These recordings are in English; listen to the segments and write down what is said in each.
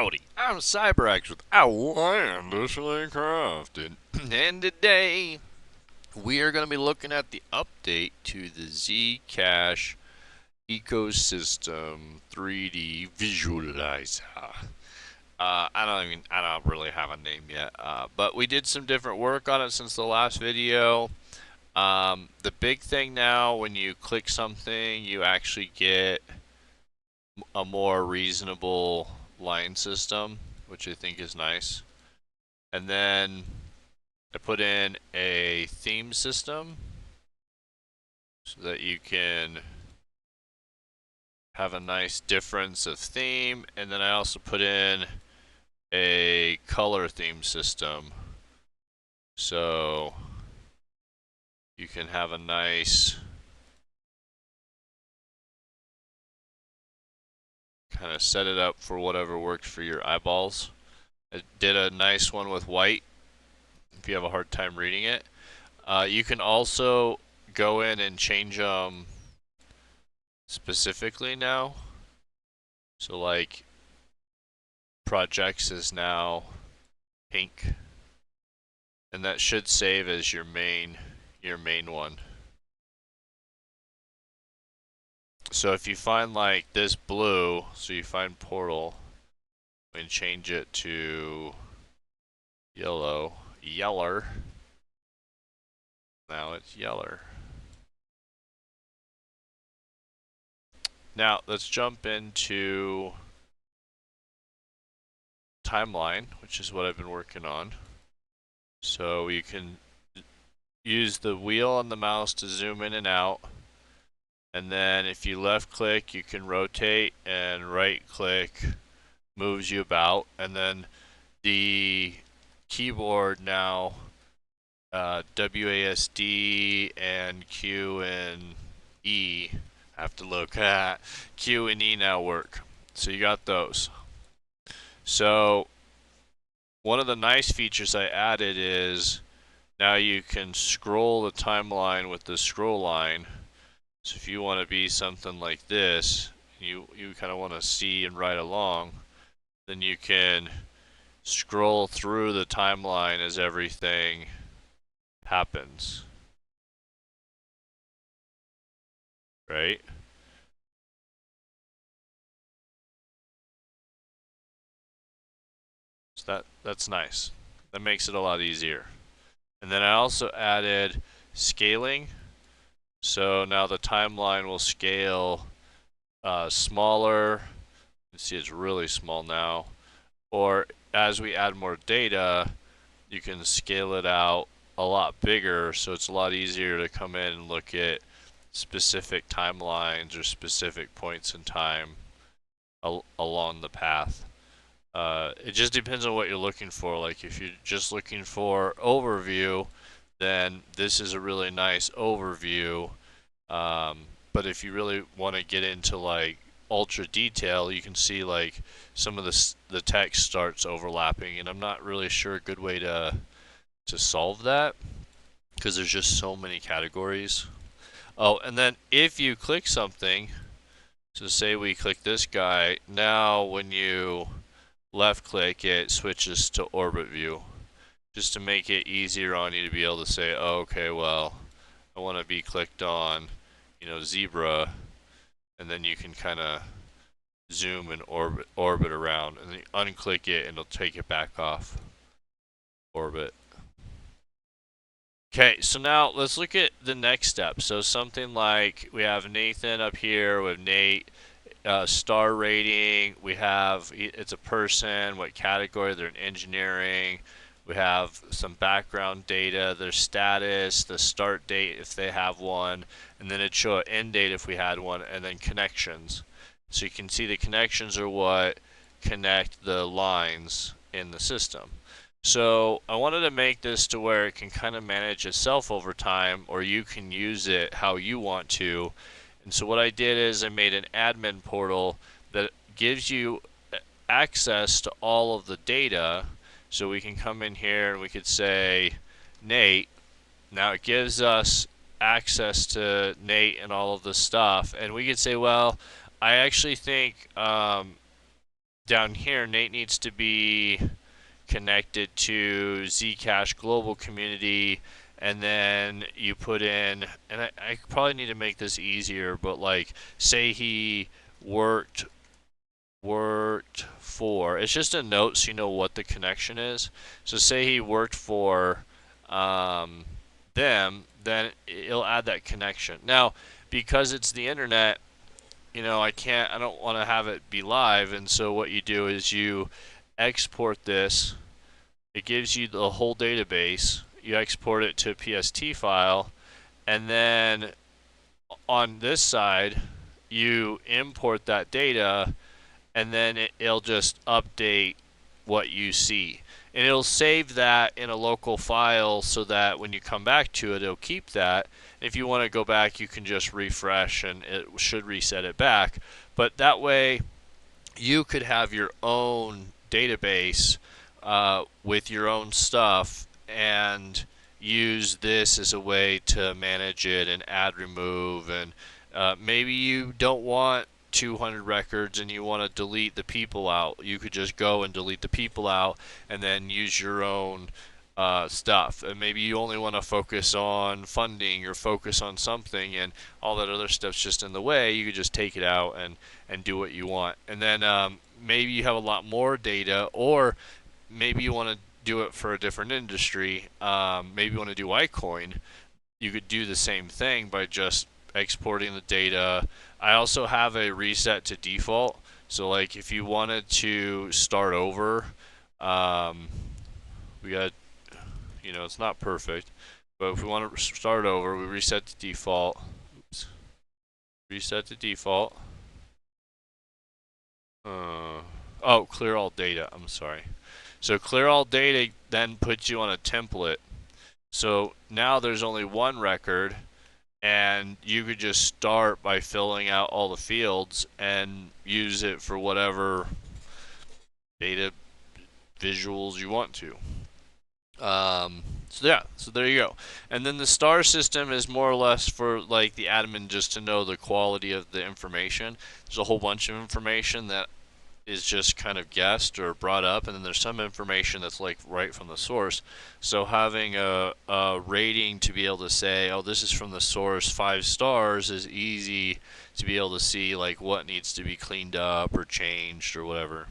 Howdy, I'm CyberX with Outlandishly Crafted, and today we are going to be looking at the update to the Zcash ecosystem 3D visualizer. I don't really have a name yet, but we did some different work on it since the last video. The big thing now, when you click something, you actually get a more reasonable line system, which I think is nice. And then I put in a theme system so that you can have a nice difference of theme. And then I also put in a color theme system so you can have a nice kind of set it up for whatever works for your eyeballs. I did a nice one with white if you have a hard time reading it. You can also go in and change them specifically now. So like projects is now pink, and that should save as your main one. So if you find like this blue, so you find portal and change it to yeller. Now it's yeller. Now let's jump into timeline, which is what I've been working on. So you can use the wheel on the mouse to zoom in and out. And then if you left click, you can rotate, and right click moves you about. And then the keyboard now, WASD and Q and E, I have to look at, Q and E now work. So you got those. So one of the nice features I added is now you can scroll the timeline with the scroll line. So if you want to be something like this, you kind of want to see and ride along, then you can scroll through the timeline as everything happens. Right? So that's nice. That makes it a lot easier. And then I also added scaling. So now the timeline will scale smaller. You can see it's really small now. Or as we add more data, you can scale it out a lot bigger, so it's a lot easier to come in and look at specific timelines or specific points in time along the path. It just depends on what you're looking for. Like if you're just looking for overview, then this is a really nice overview. But if you really want to get into like ultra detail, you can see like some of the text starts overlapping, and I'm not really sure a good way to solve that because there's just so many categories. Oh, and then if you click something, so say we click this guy, now when you left click, it switches to orbit view, just to make it easier on you to be able to say, oh, okay, well, I want to be clicked on, zebra, and then you can kind of zoom and orbit around, and then you unclick it and it'll take it back off orbit. Okay, so now let's look at the next step. So something like we have Nathan up here with Nate, star rating, we have it's a person, what category, they're in engineering, we have some background data, their status, the start date if they have one, and then it'd show an end date if we had one, and then connections. So you can see the connections are what connect the lines in the system. So I wanted to make this to where it can kind of manage itself over time, or you can use it how you want to. And so what I did is I made an admin portal that gives you access to all of the data. So we can come in here and we could say Nate. Now it gives us access to Nate and all of the stuff. And we could say, well, I actually think down here, Nate needs to be connected to Zcash global community, and then you put in, and I probably need to make this easier, but like say he worked for, it's just a note so you know what the connection is. So say he worked for them, then it'll add that connection. Now, because it's the internet, I don't want to have it be live, and so what you do is you export this. It gives you the whole database. You export it to a PST file, and then on this side, you import that data, and then it'll just update what you see. And it'll save that in a local file so that when you come back to it, it'll keep that. If you want to go back, you can just refresh and it should reset it back. But that way, you could have your own database with your own stuff and use this as a way to manage it and add, remove, and maybe you don't want 200 records and you want to delete the people out. You could just go and delete the people out and then use your own stuff. And maybe you only want to focus on funding or focus on something, and all that other stuff's just in the way. You could just take it out and do what you want. And then maybe you have a lot more data, or maybe you want to do it for a different industry. Maybe you want to do iCoin. You could do the same thing by just exporting the data. I also have a reset to default. So like if you wanted to start over, we got, it's not perfect, but if we want to start over, we reset to default. Oops. Reset to default. Oh, clear all data. I'm sorry. So clear all data then puts you on a template. So now there's only one record, and you could just start by filling out all the fields and use it for whatever data visuals you want to. So there you go. And then the star system is more or less for like the admin just to know the quality of the information. There's a whole bunch of information that is just kind of guessed or brought up, and then there's some information that's like right from the source. So having a rating to be able to say, oh, this is from the source 5 stars, is easy to be able to see like what needs to be cleaned up or changed or whatever.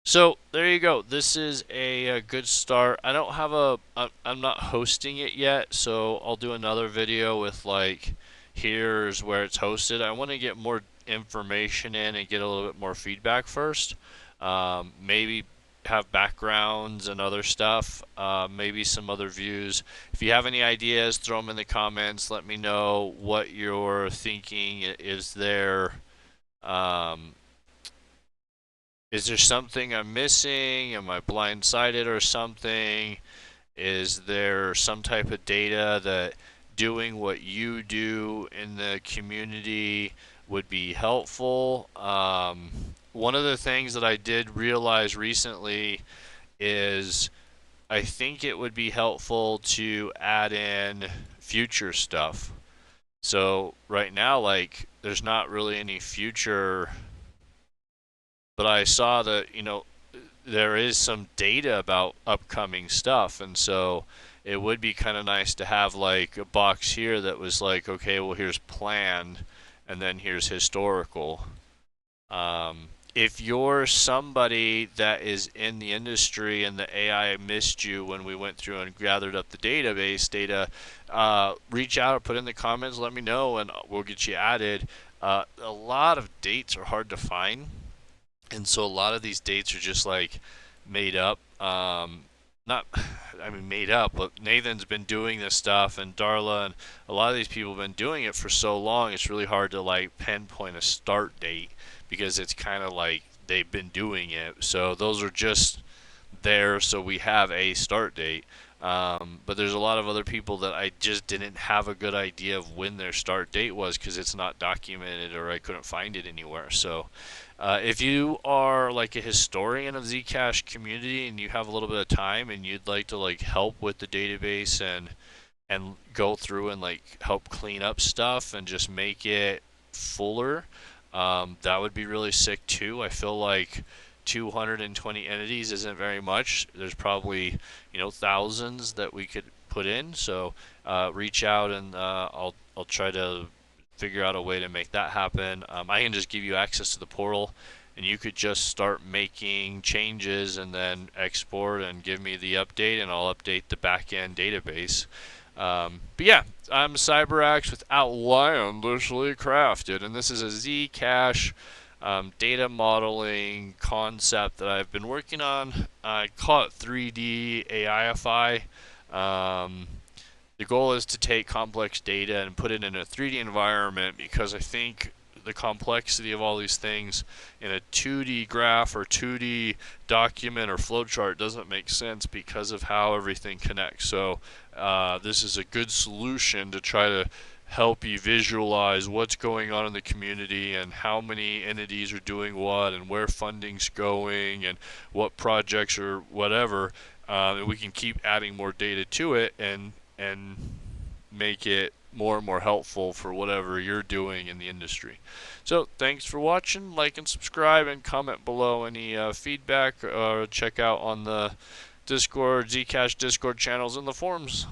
So there you go. This is a good start. I don't have I'm not hosting it yet, so I'll do another video with like, here's where it's hosted. I want to get more information in and get a little bit more feedback first. Maybe have backgrounds and other stuff, maybe some other views. If you have any ideas, throw them in the comments. Let me know what you're thinking. Is there something I'm missing? Am I blindsided or something? Is there some type of data that doing what you do in the community would be helpful? One of the things that I did realize recently is I think it would be helpful to add in future stuff. So right now, like, there's not really any future, but I saw that, there is some data about upcoming stuff, and so it would be kind of nice to have like a box here that was like, okay, well, here's planned, and then here's historical. If you're somebody that is in the industry and the AI missed you when we went through and gathered up the database data, reach out or put in the comments, let me know, and we'll get you added. A lot of dates are hard to find, and so a lot of these dates are just like made up. Made up, but Nathan's been doing this stuff, and Darla, and a lot of these people have been doing it for so long, it's really hard to like pinpoint a start date, because it's kind of like they've been doing it. So those are just there, so we have a start date. But there's a lot of other people that I just didn't have a good idea of when their start date was, because it's not documented or I couldn't find it anywhere. So if you are like a historian of Zcash community and you have a little bit of time and you'd like to like help with the database and go through and like help clean up stuff and just make it fuller, That would be really sick too. I feel like 220 entities isn't very much. There's probably, thousands that we could put in. So reach out and I'll try to figure out a way to make that happen. I can just give you access to the portal, and you could just start making changes and then export and give me the update, and I'll update the backend database. But yeah, I'm CyberAxe with Outlandishly Crafted, and this is a Zcash data modeling concept that I've been working on. I call it 3D AIFI. The goal is to take complex data and put it in a 3D environment, because I think the complexity of all these things in a 2D graph or 2D document or flowchart doesn't make sense because of how everything connects. So this is a good solution to try to help you visualize what's going on in the community and how many entities are doing what and where funding's going and what projects or whatever. And we can keep adding more data to it and make it more and more helpful for whatever you're doing in the industry. So thanks for watching. Like and subscribe, and comment below any feedback, or check out on the Discord, Zcash Discord channels, and the forums.